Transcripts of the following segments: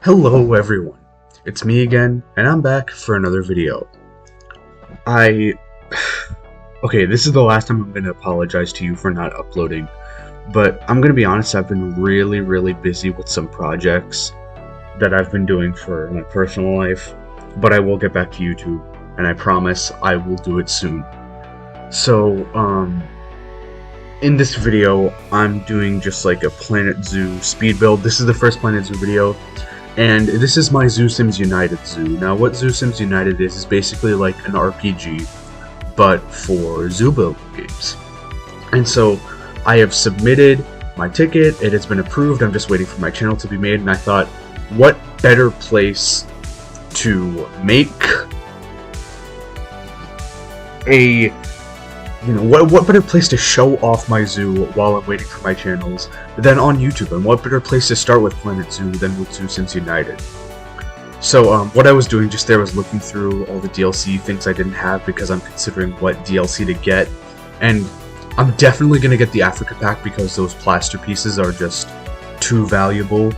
Hello everyone, it's me again, and I'm back for another video. Okay, this is the last time I'm going to apologize to you for not uploading, but I'm going to be honest, I've been really busy with some projects that I've been doing for my personal life, but I will get back to YouTube, and I promise I will do it soon. So, in this video, I'm doing just like a Planet Zoo speed build. This is the first Planet Zoo video. And this is my Zoo Sims United Zoo. Now, what Zoo Sims United is basically like an RPG, but for zoo building games. And so, I have submitted my ticket, it has been approved, I'm just waiting for my channel to be made, and I thought, what better place to make a, what better place to show off my zoo while I'm waiting for my channels than on YouTube, and what better place to start with Planet Zoo than with Zoo Sims United. So what I was doing just there was looking through all the DLC things I didn't have because I'm considering what DLC to get, and I'm definitely going to get the Africa pack because those plaster pieces are just too valuable.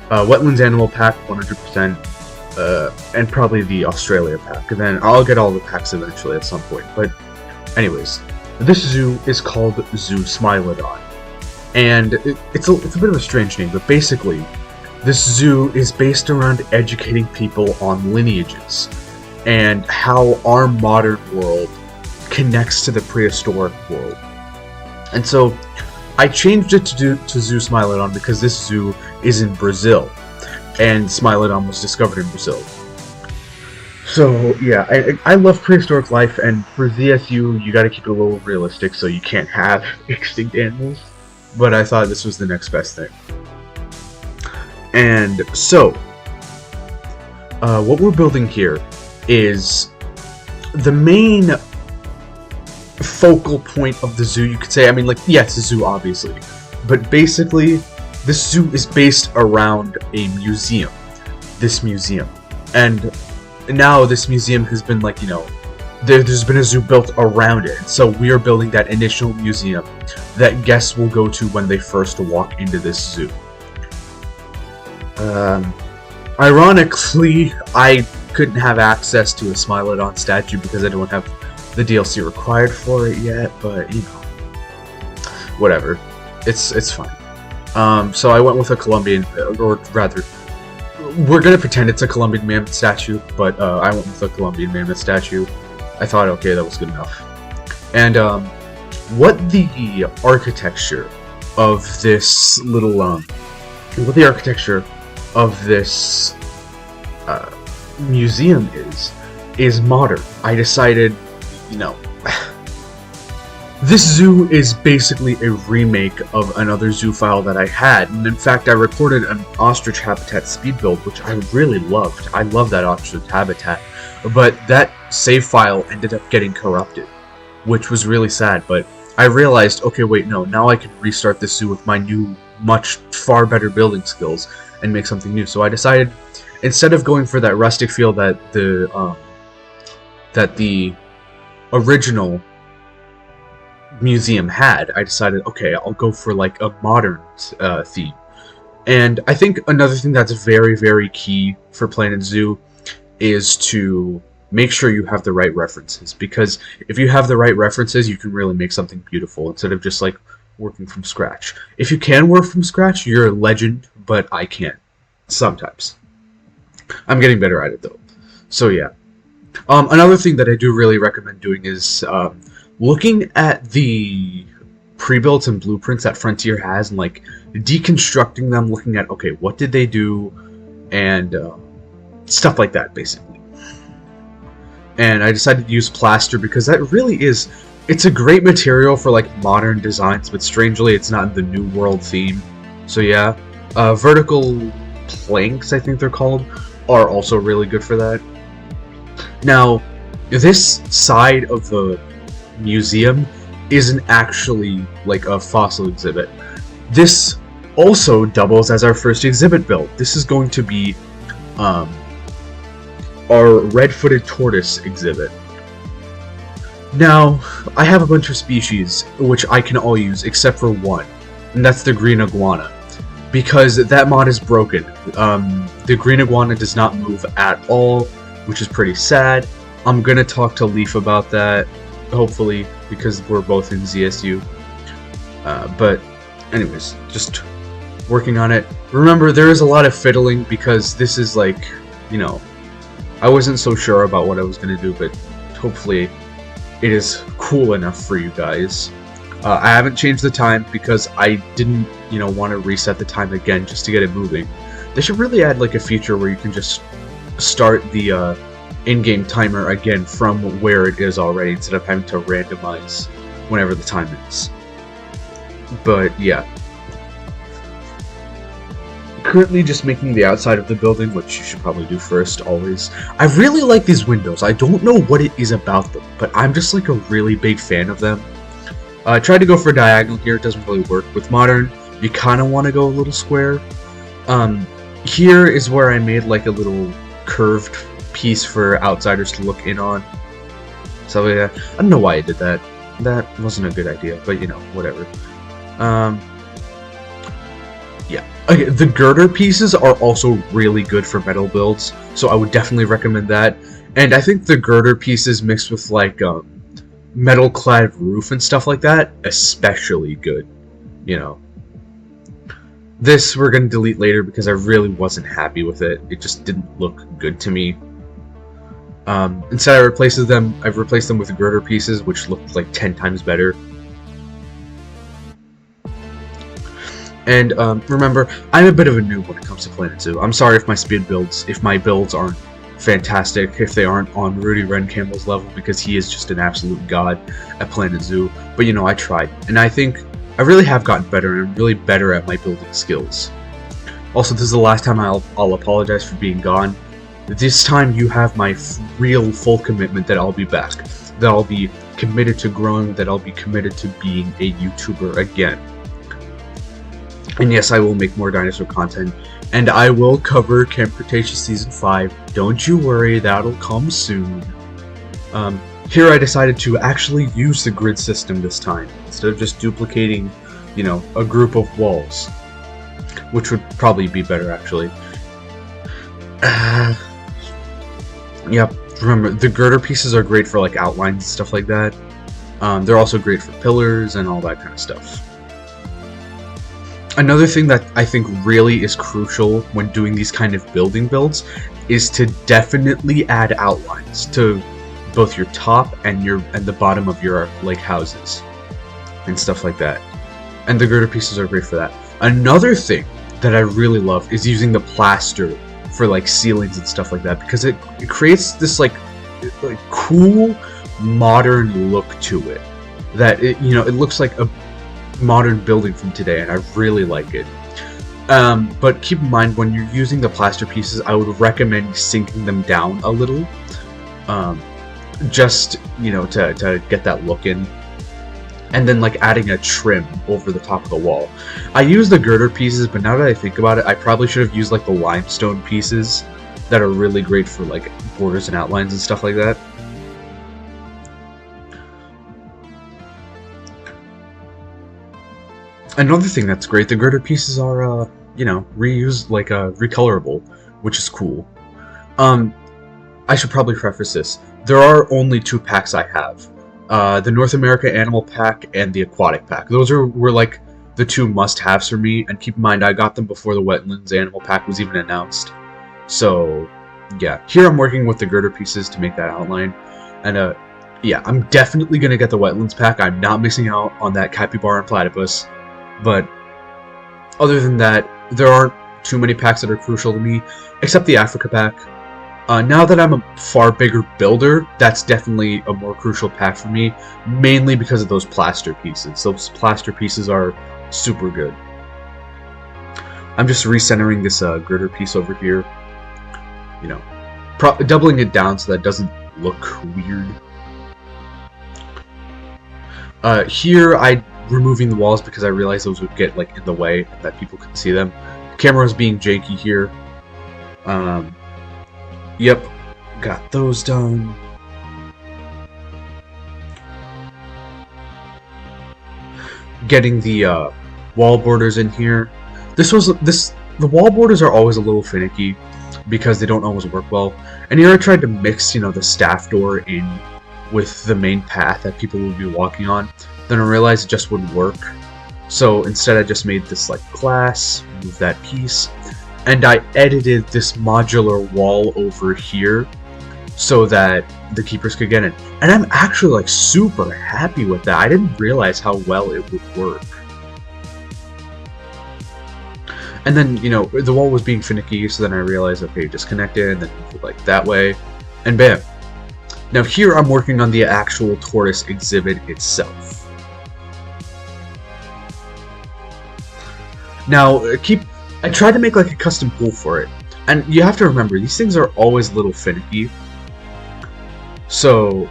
Wetlands Animal pack 100%, and probably the Australia pack, and then I'll get all the packs eventually at some point. But anyways, this zoo is called Zoo Smilodon, and it's a bit of a strange name, but basically, this zoo is based around educating people on lineages, and how our modern world connects to the prehistoric world. And so, I changed it to Zoo Smilodon because this zoo is in Brazil, and Smilodon was discovered in Brazil. So, yeah, I love prehistoric life, and for ZSU, you gotta keep it a little realistic, so you can't have extinct animals. But I thought this was the next best thing. And so, what we're building here is the main focal point of the zoo, you could say. I mean, like, yeah, it's a zoo, obviously. But basically, this zoo is based around a museum. This museum. And now this museum has been, like, there's been a zoo built around it. So we are building that initial museum that guests will go to when they first walk into this zoo. Ironically, I couldn't have access to a Smilodon statue because I don't have the DLC required for it yet, but, whatever. It's fine. So I went with a Colombian, or rather, we're gonna pretend it's a Colombian mammoth statue, but I went with a Colombian mammoth statue. I thought, okay, that was good enough. And what the architecture of this little, museum is modern. I decided, this zoo is basically a remake of another zoo file that I had, and in fact I recorded an ostrich habitat speed build, which I really loved. I love that ostrich habitat, but that save file ended up getting corrupted, which was really sad. But I realized, okay, wait, no, now I can restart this zoo with my new, much far better building skills and make something new. So I decided, instead of going for that rustic feel that the original museum had, I decided, okay, I'll go for like a modern theme. And I think another thing that's very key for Planet Zoo is to make sure you have the right references, because if you have the right references, you can really make something beautiful instead of just like working from scratch. If you can work from scratch, you're a legend, but I can't sometimes. I'm getting better at it though. So yeah. Another thing that I do really recommend doing is looking at the pre-builts and blueprints that Frontier has and like deconstructing them, looking at, okay, what did they do, and stuff like that, basically. And I decided to use plaster because that really is, it's a great material for like modern designs, but strangely it's not the New World theme. So yeah, vertical planks, I think they're called, are also really good for that. Now, this side of the museum isn't actually like a fossil exhibit. This also doubles as our first exhibit build. This is going to be our Red-footed Tortoise exhibit. Now, I have a bunch of species which I can all use except for one, and that's the green iguana. because that mod is broken. The green iguana does not move at all, which is pretty sad. I'm gonna talk to Leaf about that, hopefully, because we're both in ZSU. But anyways, just working on it. Remember, there is a lot of fiddling because this is like, you know, I wasn't so sure about what I was gonna do, but hopefully it is cool enough for you guys. I haven't changed the time because I didn't, you know, want to reset the time again just to get it moving. They should really add like a feature where you can just start the in-game timer again from where it is already instead of having to randomize whenever the time is. But yeah. Currently just making the outside of the building, which you should probably do first, always. I really like these windows. I don't know what it is about them, but I'm just like a really big fan of them. I tried to go for diagonal here, it doesn't really work. With modern, you kind of want to go a little square. Here is where I made like a little curved piece for outsiders to look in on. So yeah, I don't know why I did that. That wasn't a good idea, but you know, whatever. Yeah. Okay, the girder pieces are also really good for metal builds, so I would definitely recommend that. And I think the girder pieces mixed with like metal clad roof and stuff like that, especially good, you know. This we're going to delete later because I really wasn't happy with it. It just didn't look good to me. Instead I've replaced them with girder pieces, which looked like 10 times better. And remember, I'm a bit of a noob when it comes to Planet Zoo. I'm sorry if my builds aren't fantastic, if they aren't on Rudy Rencamel's level, because he is just an absolute god at Planet Zoo. But you know, I tried, and I think I really have gotten better, and I'm really better at my building skills. Also, this is the last time I'll apologize for being gone. This time you have my real full commitment that I'll be back, that I'll be committed to growing, that I'll be committed to being a YouTuber again. And yes, I will make more dinosaur content. And I will cover Camp Cretaceous Season 5. Don't you worry, that'll come soon. Here I decided to actually use the grid system this time, instead of just duplicating, you know, a group of walls. Which would probably be better, actually. Yep, remember, the girder pieces are great for, like, outlines and stuff like that. They're also great for pillars and all that kind of stuff. Another thing that I think really is crucial when doing these kind of building builds is to definitely add outlines to both your top and the bottom of your like houses and stuff like that. And the girder pieces are great for that. Another thing that I really love is using the plaster for like ceilings and stuff like that, because it creates this like cool modern look to it that it looks like a modern building from today, and I really like it. But keep in mind, when you're using the plaster pieces, I would recommend sinking them down a little, just, you know, to get that look in, and then like adding a trim over the top of the wall. I use the girder pieces, but now that I think about it, I probably should have used like the limestone pieces that are really great for like borders and outlines and stuff like that. Another thing that's great, the girder pieces are, you know, reused, like, recolorable, which is cool. I should probably preface this. There are only 2 packs I have. The North America Animal Pack and the Aquatic Pack. Those were like, the 2 must-haves for me, and keep in mind, I got them before the Wetlands Animal Pack was even announced. So, yeah. Here I'm working with the girder pieces to make that outline, and, yeah, I'm definitely gonna get the Wetlands Pack. I'm not missing out on that Capybara and Platypus. But other than that, there aren't too many packs that are crucial to me, except the Africa pack. Now that I'm a far bigger builder, that's definitely a more crucial pack for me, mainly because of those plaster pieces. Those plaster pieces are super good. I'm just recentering this girder piece over here, you know, doubling it down so that it doesn't look weird. Here I removing the walls because I realized those would get like in the way and that people couldn't see them. The camera was being janky here. Yep, got those done. Getting the wall borders in here. The wall borders are always a little finicky because they don't always work well. And here I tried to mix, the staff door in with the main path that people would be walking on. Then I realized it just wouldn't work. So instead I just made this like glass, move that piece, and I edited this modular wall over here so that the keepers could get in. And I'm actually like super happy with that. I didn't realize how well it would work. And then, the wall was being finicky, so then I realized, okay, disconnect it, and then like that way, and bam. Now here I'm working on the actual tortoise exhibit itself. Now, I tried to make like a custom pool for it, and you have to remember, these things are always a little finicky. So,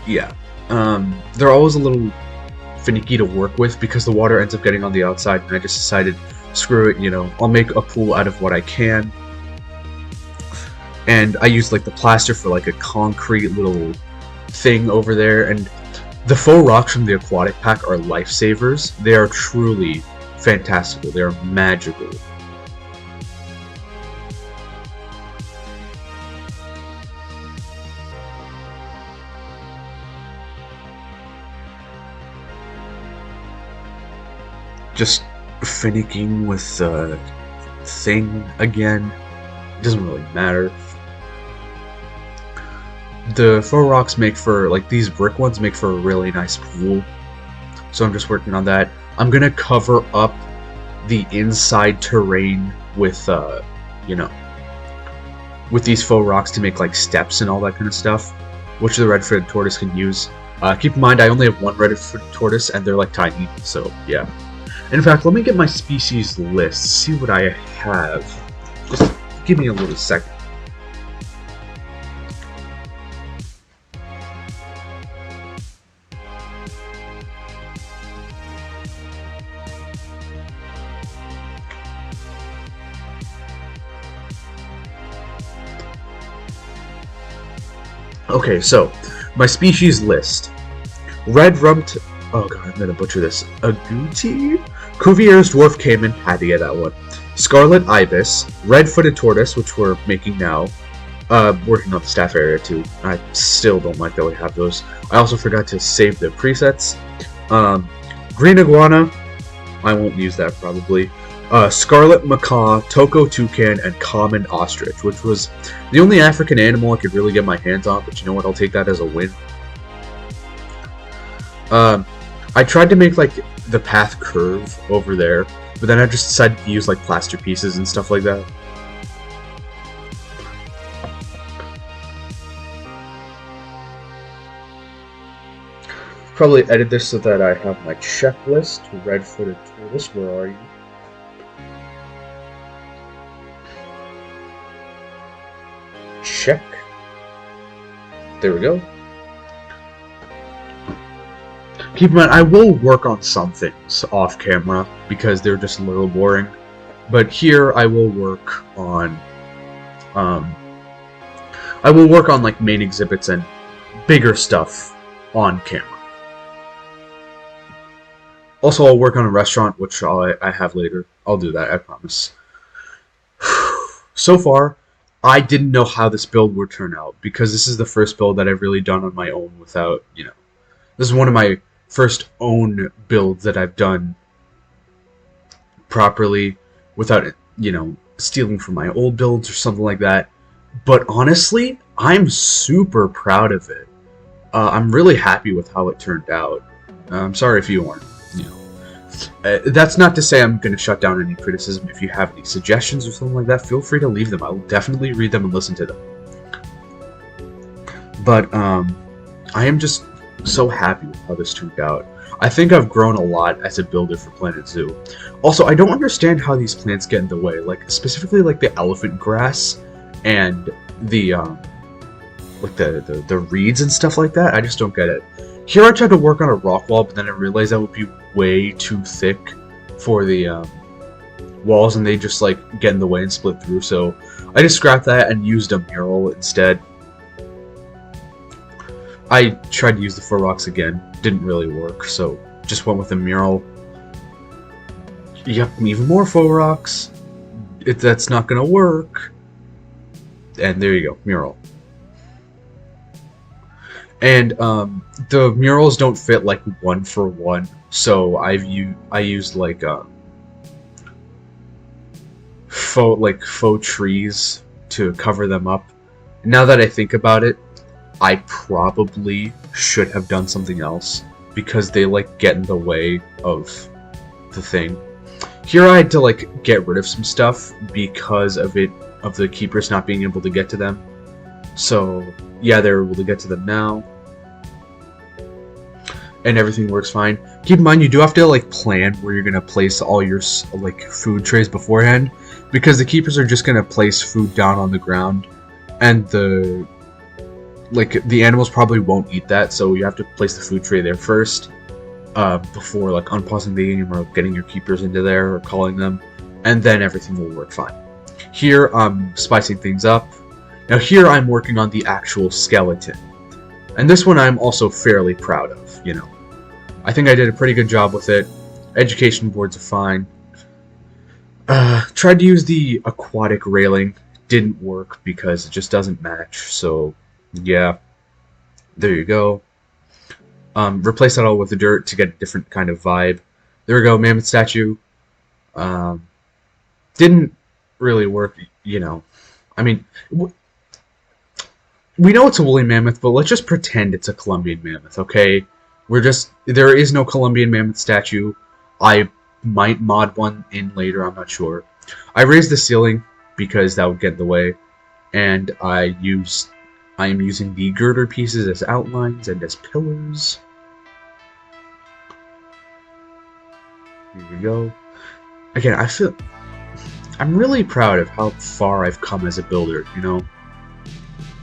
yeah, they're always a little finicky to work with because the water ends up getting on the outside, and I just decided, screw it, I'll make a pool out of what I can. And I used like the plaster for like a concrete little thing over there, and the faux rocks from the aquatic pack are lifesavers. They are truly fantastical. They are magical. Just finicking with the thing again. It doesn't really matter. The faux rocks make for, like, these brick ones make for a really nice pool. So I'm just working on that. I'm gonna cover up the inside terrain with, with these faux rocks to make, like, steps and all that kind of stuff, which the red-footed tortoise can use. Keep in mind, I only have one red-footed tortoise, and they're, like, tiny, so, yeah. In fact, let me get my species list, see what I have. Just give me a little second. Okay, so, my species list. Red-rumped... Oh god, I'm gonna butcher this. Agouti? Cuvier's dwarf caiman, had to get that one. Scarlet ibis, red-footed tortoise, which we're making now. Working on the staff area too. I still don't like that we have those. I also forgot to save the presets. Green iguana, I won't use that probably. Scarlet macaw, toko toucan, and common ostrich, which was the only African animal I could really get my hands on, but you know what, I'll take that as a win. I tried to make, like, the path curve over there, but then I just decided to use, like, plaster pieces and stuff like that. Probably edit this so that I have my checklist. Red-footed tortoise, where are you? Check. There we go. Keep in mind, I will work on some things off camera because they're just a little boring. But here I will work on like main exhibits and bigger stuff on camera. Also, I'll work on a restaurant, which I have later. I'll do that, I promise. So far, I didn't know how this build would turn out because this is the first build that I've really done on my own without, this is one of my first own builds that I've done properly without, stealing from my old builds or something like that. But honestly, I'm super proud of it. I'm really happy with how it turned out. I'm sorry if you aren't. That's not to say I'm going to shut down any criticism. If you have any suggestions or something like that, feel free to leave them. I will definitely read them and listen to them. But I am just so happy with how this turned out. I think I've grown a lot as a builder for Planet Zoo. Also, I don't understand how these plants get in the way, like specifically like the elephant grass and the like the reeds and stuff like that. I just don't get it. Here I tried to work on a rock wall, but then I realized that would be way too thick for the walls, and they just like get in the way and split through. So I just scrapped that and used a mural instead. I tried to use the faux rocks again, didn't really work, so just went with a mural. Yep, even more faux rocks. That's not gonna work. And there you go, mural. And the murals don't fit like 1-for-1, so I used like faux trees to cover them up. Now that I think about it, I probably should have done something else because they like get in the way of the thing. Here I had to like get rid of some stuff because of the keepers not being able to get to them. So yeah, they're able to get to them now. And everything works fine. Keep in mind, you do have to like plan where you're gonna place all your like food trays beforehand, because the keepers are just gonna place food down on the ground, and the animals probably won't eat that. So you have to place the food tray there first, before like unpausing the game or getting your keepers into there or calling them, and then everything will work fine. Here I'm spicing things up. Now here I'm working on the actual skeleton. And this one I'm also fairly proud of, you know. I think I did a pretty good job with it. Education boards are fine. Tried to use the aquatic railing. Didn't work because it just doesn't match. So, yeah. There you go. Replace that all with the dirt to get a different kind of vibe. There we go, mammoth statue. Didn't really work, you know. I mean... we know it's a woolly mammoth, but let's just pretend it's a Colombian mammoth, okay? There is no Colombian mammoth statue. I might mod one in later, I'm not sure. I raised the ceiling because that would get in the way, and I am using the girder pieces as outlines and as pillars. Here we go. Again, I'm really proud of how far I've come as a builder, you know?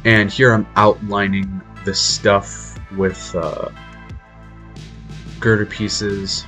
And here I'm outlining the stuff with girder pieces.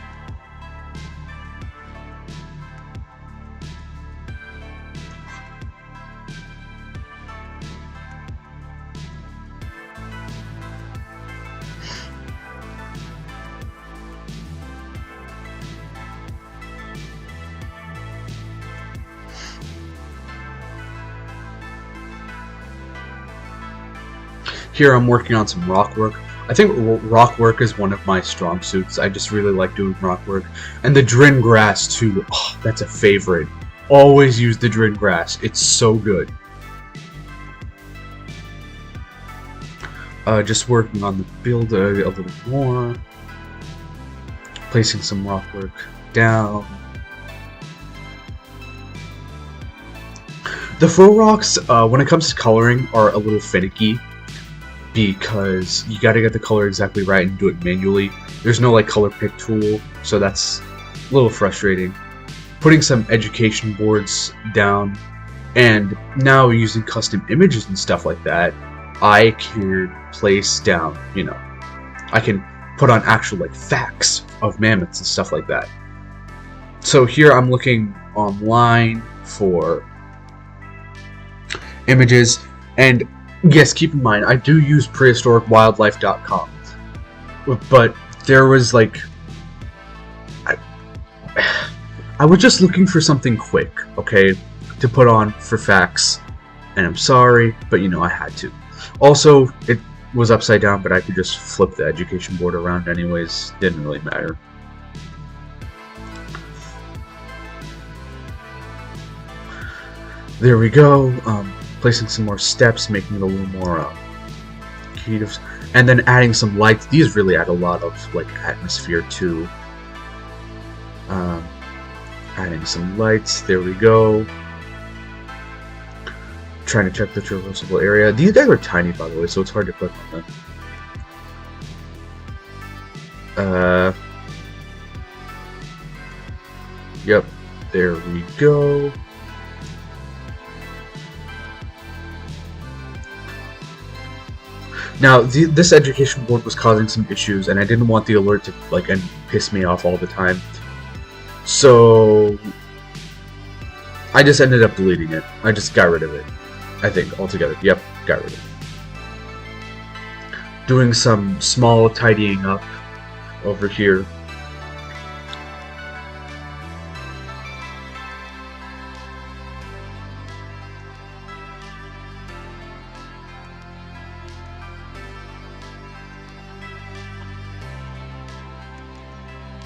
Here I'm working on some rock work. I think rock work is one of my strong suits. I just really like doing rock work. And the drin grass too. Oh, that's a favorite. Always use the drin grass. It's so good. Just working on the build a little more. Placing some rock work down. The faux rocks, when it comes to coloring, are a little finicky, because you gotta get the color exactly right and do it manually. There's no like color pick tool, so that's a little frustrating. Putting some education boards down, and now using custom images and stuff like that, I can place down, you know, I can put on actual like facts of mammoths and stuff like that. So here I'm looking online for images, and yes, keep in mind, I do use prehistoricwildlife.com, but there was like, I was just looking for something quick, okay, to put on for facts, and I'm sorry, but you know, I had to. Also, it was upside down, but I could just flip the education board around anyways, didn't really matter. There we go. Placing some more steps, making it a little more creative, and then adding some lights. These really add a lot of like atmosphere too. Adding some lights. There we go. Trying to check the traversable area. These guys are tiny, by the way, so it's hard to click on them. Yep. There we go. Now, this education board was causing some issues, and I didn't want the alert to like and piss me off all the time. So I just ended up deleting it. I just got rid of it. I think altogether. Yep, got rid of it. Doing some small tidying up over here.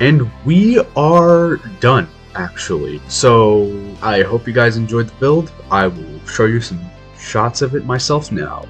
And we are done, actually. So I hope you guys enjoyed the build. I will show you some shots of it myself now.